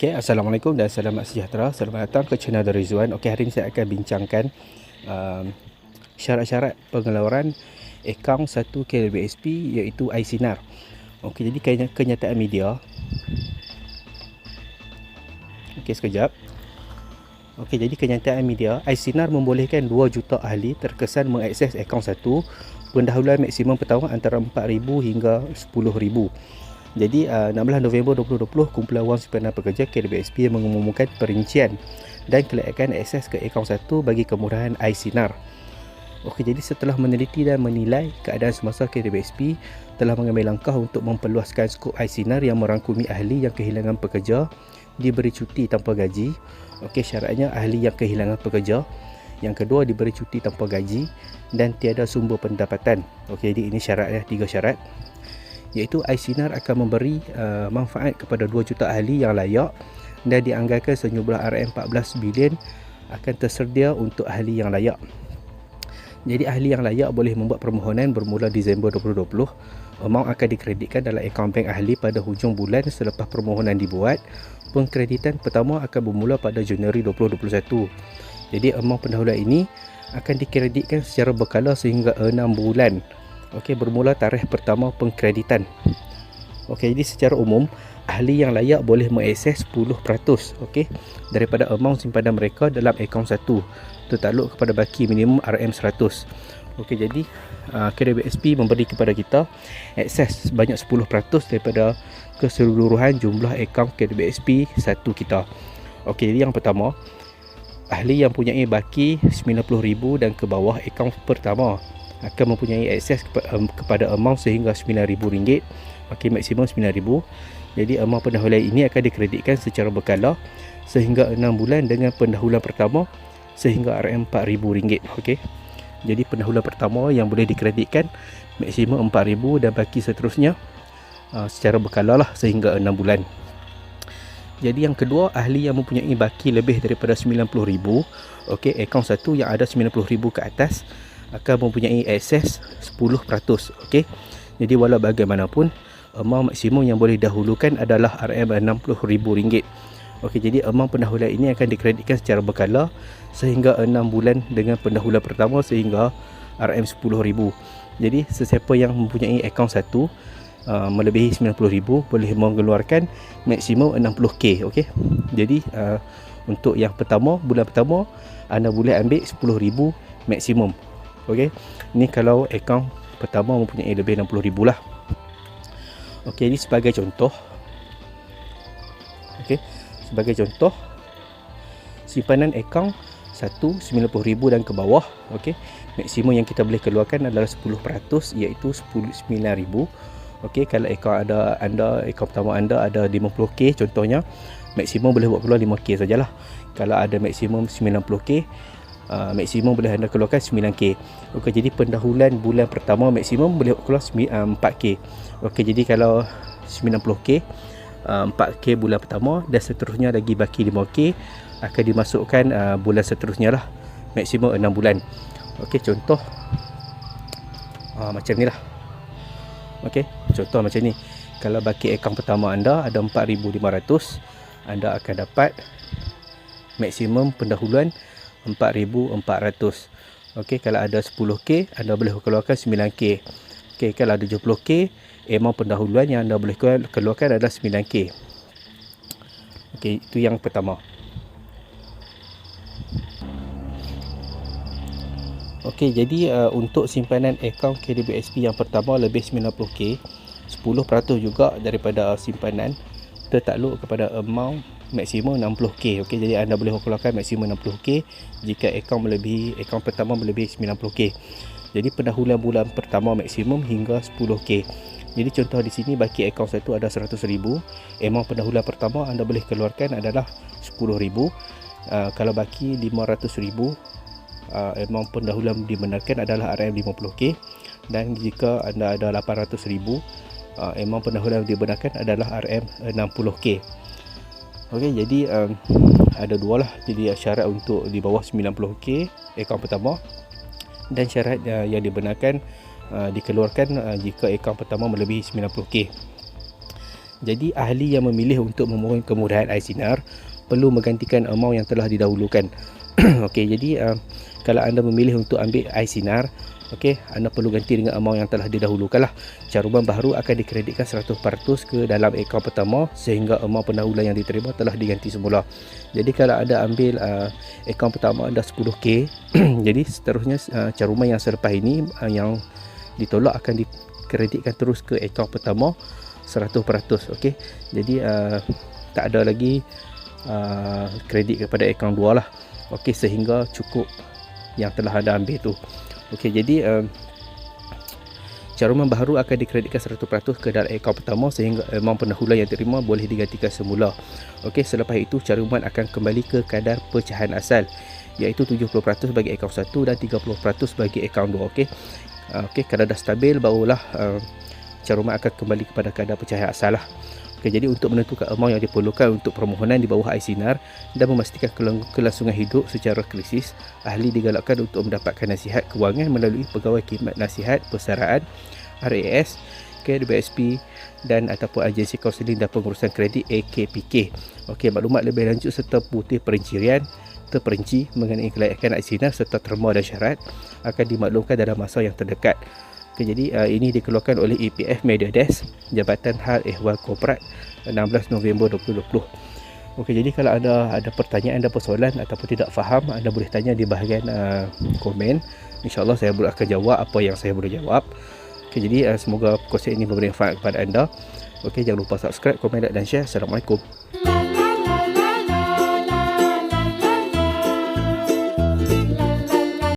Okey, Assalamualaikum dan selamat sejahtera. Selamat datang ke channel The Rizwan. Okey, hari ini saya akan bincangkan syarat-syarat pengeluaran akaun 1 KWSP iaitu iSinar. Okey, jadi kenyataan media. Okey, sekejap. Okey, jadi kenyataan media, iSinar membolehkan 2 juta ahli terkesan mengakses akaun 1. Pendahuluan maksimum pertama antara 4,000 hingga 10,000. Jadi 16 November 2020, kumpulan wang simpanan pekerja KWSP mengumumkan perincian dan kelayakan akses ke akaun 1 bagi kemurahan iSinar. Okey, jadi setelah meneliti dan menilai keadaan semasa, KWSP telah mengambil langkah untuk memperluaskan skop iSinar yang merangkumi ahli yang kehilangan pekerja, diberi cuti tanpa gaji. Okey, syaratnya ahli yang kehilangan pekerja. Yang kedua, diberi cuti tanpa gaji dan tiada sumber pendapatan. Okey, jadi ini syaratnya, 3 syarat. Iaitu iSinar akan memberi manfaat kepada 2 juta ahli yang layak dan dianggarkan sejumlah RM14 bilion akan tersedia untuk ahli yang layak. Jadi ahli yang layak boleh membuat permohonan bermula Disember 2020. Amount akan dikreditkan dalam akaun bank ahli pada hujung bulan selepas permohonan dibuat. Pengkreditan pertama akan bermula pada Januari 2021. Jadi amount pendahuluan ini akan dikreditkan secara berkala sehingga 6 bulan. Okey, bermula tarikh pertama pengkreditan. Okey, jadi secara umum ahli yang layak boleh mengakses 10% okey daripada amount simpanan mereka dalam akaun 1 tertakluk kepada baki minimum RM100. Okey, jadi KWSP memberi kepada kita akses sebanyak 10% daripada keseluruhan jumlah akaun KWSP 1 kita. Okey, jadi yang pertama, ahli yang mempunyai baki 90,000 dan ke bawah akaun pertama akan mempunyai akses kepada amount sehingga RM9,000. Okey, maksimum RM9,000. Jadi amount pendahuluan ini akan dikreditkan secara berkala sehingga 6 bulan dengan pendahuluan pertama sehingga RM4,000. Okey, jadi pendahuluan pertama yang boleh dikreditkan maksimum RM4,000 dan baki seterusnya secara berkala lah sehingga 6 bulan. Jadi yang kedua, ahli yang mempunyai baki lebih daripada RM90,000, okey, akaun 1 yang ada RM90,000 ke atas akan mempunyai akses 10%. Okey, jadi walau bagaimanapun amount maksimum yang boleh dahulukan adalah RM60,000. Okey, jadi amount pendahuluan ini akan dikreditkan secara berkala sehingga 6 bulan dengan pendahuluan pertama sehingga RM10,000. Jadi sesiapa yang mempunyai akaun 1 melebihi 90,000 boleh mengeluarkan maksimum 60k. Okey, jadi untuk yang pertama, bulan pertama anda boleh ambil 10,000 maksimum. Okey, ni kalau akaun pertama mempunyai lebih 60,000 lah. Okey, ini sebagai contoh. Okey, sebagai contoh, simpanan akaun 1 90,000 dan ke bawah. Okey, maksimum yang kita boleh keluarkan adalah 10% iaitu 9,000. Okey, kalau akaun anda akaun pertama anda ada 50k contohnya, maksimum boleh buat keluar 5k sajalah. Kalau ada maksimum 90k, maksimum boleh anda keluarkan 9k. Okey, jadi pendahuluan bulan pertama maksimum boleh keluar 4k. Okey, jadi kalau 90k, 4k bulan pertama dan seterusnya lagi baki 5k akan dimasukkan bulan seterusnya lah, maksimum 6 bulan. Okey, contoh macam ni lah. Okey, contoh macam ni. Kalau baki akaun pertama anda ada 4,500, anda akan dapat maksimum pendahuluan 4,400. Okey, kalau ada 10k anda boleh keluarkan 9k. Okey, kalau ada 70k, amount pendahuluan yang anda boleh keluarkan adalah 9k. Okey, itu yang pertama. Okey, jadi untuk simpanan akaun KWSP yang pertama lebih 90k, 10% juga daripada simpanan tertakluk kepada amount maksimum 60k. Okey, jadi anda boleh keluarkan maksimum 60k jika akaun pertama melebihi 90k. Jadi pendahuluan bulan pertama maksimum hingga 10k. Jadi contoh di sini baki akaun 1 ada 100,000, amount pendahuluan pertama anda boleh keluarkan adalah 10,000. Kalau baki 500,000, amount pendahuluan dibenarkan adalah RM50k, dan jika anda ada 800,000, amount pendahuluan dibenarkan adalah RM60k. Okey, jadi ada dua lah. Jadi syarat untuk di bawah 90k akaun pertama, dan syarat yang dibenarkan dikeluarkan jika akaun pertama melebihi 90k. Jadi ahli yang memilih untuk memohon kemudahan iSinar perlu menggantikan amaun yang telah didahulukan. Okey, jadi kalau anda memilih untuk ambil iSinar, okey, anda perlu ganti dengan amaun yang telah didahulukan lah. Caruman baru akan dikreditkan 100% ke dalam akaun pertama sehingga amaun pendahuluan yang diterima telah diganti semula. Jadi kalau anda ambil akaun pertama anda 10k, jadi seterusnya caruman yang selepas ini yang ditolak akan dikreditkan terus ke akaun pertama 100%. Okey, jadi tak ada lagi kredit kepada akaun 2 lah. Okey, sehingga cukup yang telah anda ambil tu. Okey, jadi caruman baru akan dikreditkan 100% ke dalam akaun pertama sehingga amaun pendahuluan yang diterima boleh digantikan semula. Okey, selepas itu caruman akan kembali ke kadar pecahan asal, iaitu 70% bagi akaun 1 dan 30% bagi akaun 2. Okey. Okey, kalau dah stabil barulah caruman akan kembali kepada kadar pecahan asal lah. Okay, jadi untuk menentukan amaun yang diperlukan untuk permohonan di bawah iSinar dan memastikan kelangsungan hidup secara krisis, ahli digalakkan untuk mendapatkan nasihat kewangan melalui Pegawai Khidmat Nasihat Persaraan RAS, KBSP dan ataupun Agensi Kaunseling dan Pengurusan Kredit AKPK. Okey, maklumat lebih lanjut serta putih perincian terperinci mengenai kelayakan iSinar serta terma dan syarat akan dimaklumkan dalam masa yang terdekat. Okay, jadi ini dikeluarkan oleh EPF Media Desk, Jabatan Hal Ehwal Korporat, 16 November 2020. Okey, jadi kalau ada pertanyaan dan persoalan ataupun tidak faham, anda boleh tanya di bahagian komen. InsyaAllah saya akan jawab apa yang saya boleh jawab. Okey, jadi semoga perkongsian ini memberi manfaat kepada anda. Okey, jangan lupa subscribe, komen, dan share. Assalamualaikum.